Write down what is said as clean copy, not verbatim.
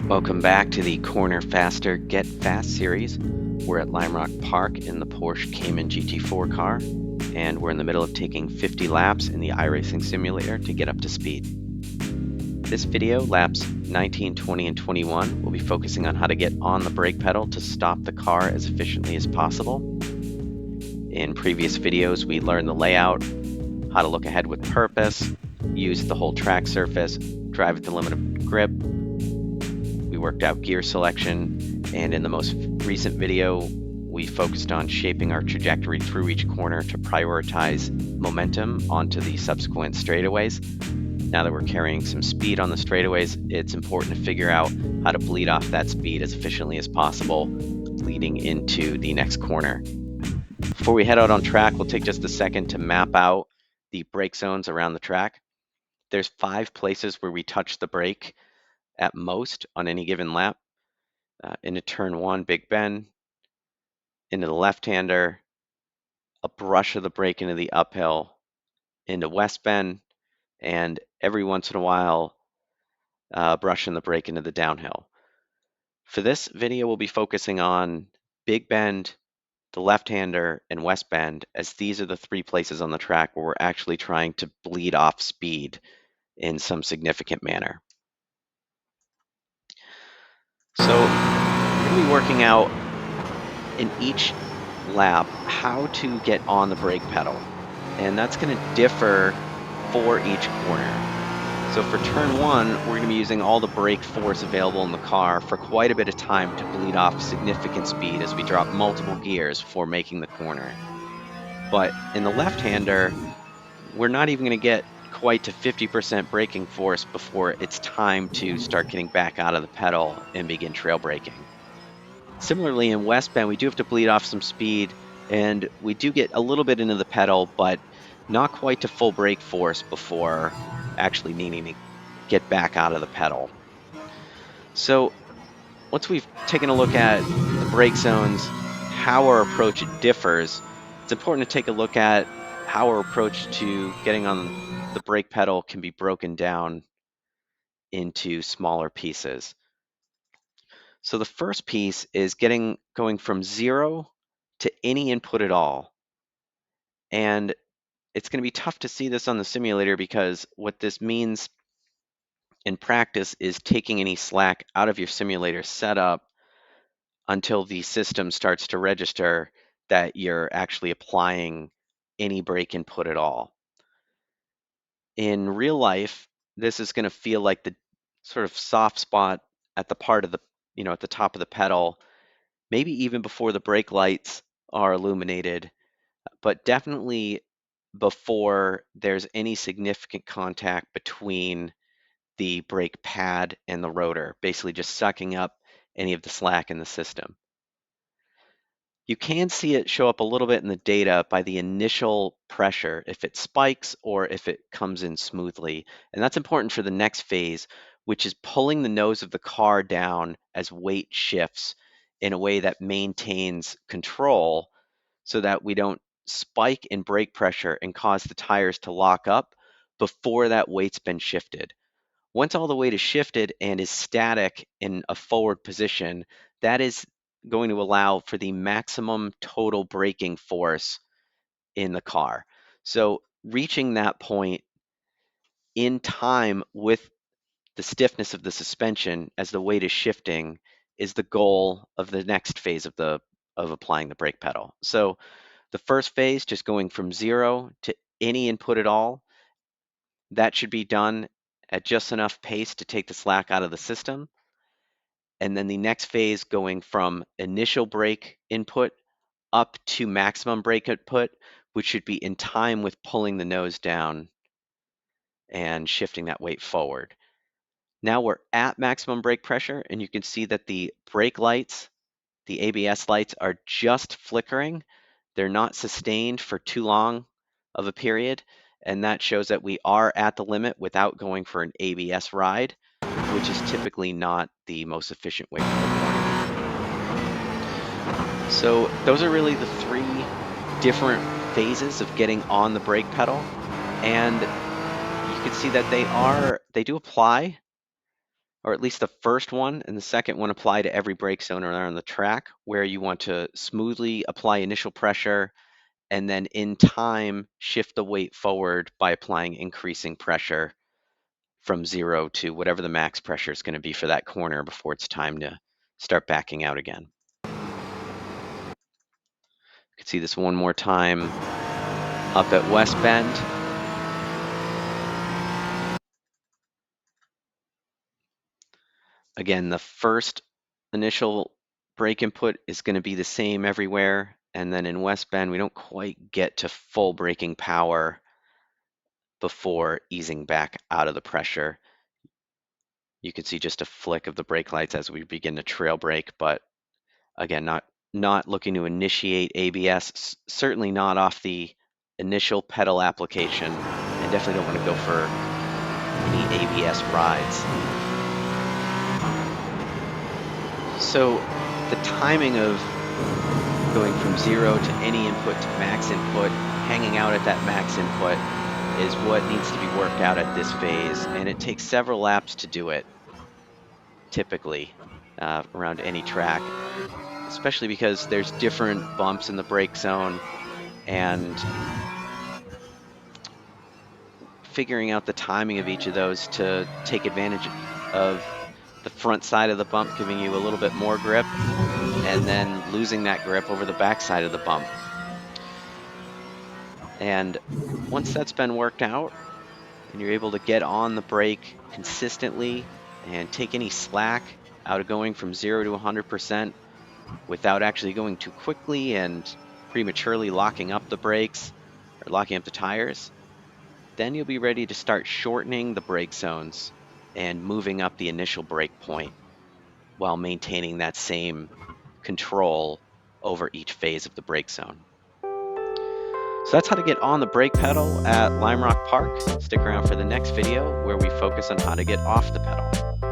Welcome back to the Corner Faster, Get Fast series. We're at Lime Rock Park in the Porsche Cayman GT4 car, and we're in the middle of taking 50 laps in the iRacing simulator to get up to speed. This video, laps 19, 20, and 21, will be focusing on how to get on the brake pedal to stop the car as efficiently as possible. In previous videos, we learned the layout, how to look ahead with purpose, use the whole track surface, drive at the limit of grip. We worked out gear selection, and in the most recent video, we focused on shaping our trajectory through each corner to prioritize momentum onto the subsequent straightaways. Now that we're carrying some speed on the straightaways, it's important to figure out how to bleed off that speed as efficiently as possible leading into the next corner. Before we head out on track, we'll take just a second to map out the brake zones around the track. There's 5 places where we touch the brake at most on any given lap. Into turn 1, big bend, into the left-hander, a brush of the brake into the uphill, into west bend, and every once in a while, brushing the brake into the downhill. For this video, we'll be focusing on big bend, the left-hander, and west bend, as these are the 3 places on the track where we're actually trying to bleed off speed in some significant manner. So we're going to be working out in each lap how to get on the brake pedal, and that's going to differ for each corner. So for turn 1, we're going to be using all the brake force available in the car for quite a bit of time to bleed off significant speed as we drop multiple gears before making the corner. But in the left-hander, we're not even going to get quite to 50% braking force before it's time to start getting back out of the pedal and begin trail braking. Similarly, in west bend, we do have to bleed off some speed, and we do get a little bit into the pedal, but not quite to full brake force before actually needing to get back out of the pedal. So once we've taken a look at the brake zones, how our approach differs, it's important to take a look at how our approach to getting on the brake pedal can be broken down into smaller pieces. So the first piece is going from 0 to any input at all. And it's going to be tough to see this on the simulator because what this means in practice is taking any slack out of your simulator setup until the system starts to register that you're actually applying any brake input at all. In real life, this is going to feel like the sort of soft spot at the part of the, at the top of the pedal, maybe even before the brake lights are illuminated, but definitely before there's any significant contact between the brake pad and the rotor, basically just sucking up any of the slack in the system. You can see it show up a little bit in the data by the initial pressure, if it spikes or if it comes in smoothly. And that's important for the next phase, which is pulling the nose of the car down as weight shifts in a way that maintains control so that we don't spike in brake pressure and cause the tires to lock up before that weight's been shifted. Once all the weight is shifted and is static in a forward position, that is going to allow for the maximum total braking force in the car. So reaching that point in time with the stiffness of the suspension as the weight is shifting is the goal of the next phase of applying the brake pedal. So the first phase, just going from 0 to any input at all, that should be done at just enough pace to take the slack out of the system. And then the next phase, going from initial brake input up to maximum brake output, which should be in time with pulling the nose down and shifting that weight forward. Now we're at maximum brake pressure, and you can see that the brake lights, the ABS lights, are just flickering. They're not sustained for too long of a period, and that shows that we are at the limit without going for an ABS ride, which is typically not the most efficient way to perform. So those are really the 3 different phases of getting on the brake pedal, and you can see that they do apply or at least the first one, and the second one apply to every brake zone around the track, where you want to smoothly apply initial pressure and then in time shift the weight forward by applying increasing pressure from 0 to whatever the max pressure is going to be for that corner before it's time to start backing out again. You can see this one more time up at West Bend. Again, the first initial brake input is going to be the same everywhere, and then in West Bend we don't quite get to full braking power before easing back out of the pressure. You can see just a flick of the brake lights as we begin to trail brake, but again, not looking to initiate ABS, certainly not off the initial pedal application, and definitely don't want to go for any ABS rides. So the timing of going from 0 to any input to max input, hanging out at that max input, is what needs to be worked out at this phase, and it takes several laps to do it, typically, around any track, especially because there's different bumps in the brake zone, and figuring out the timing of each of those to take advantage of the front side of the bump giving you a little bit more grip, and then losing that grip over the back side of the bump. And once that's been worked out, and you're able to get on the brake consistently and take any slack out of going from 0 to 100% without actually going too quickly and prematurely locking up the brakes or locking up the tires, then you'll be ready to start shortening the brake zones and moving up the initial brake point while maintaining that same control over each phase of the brake zone. So that's how to get on the brake pedal at Lime Rock Park. Stick around for the next video where we focus on how to get off the pedal.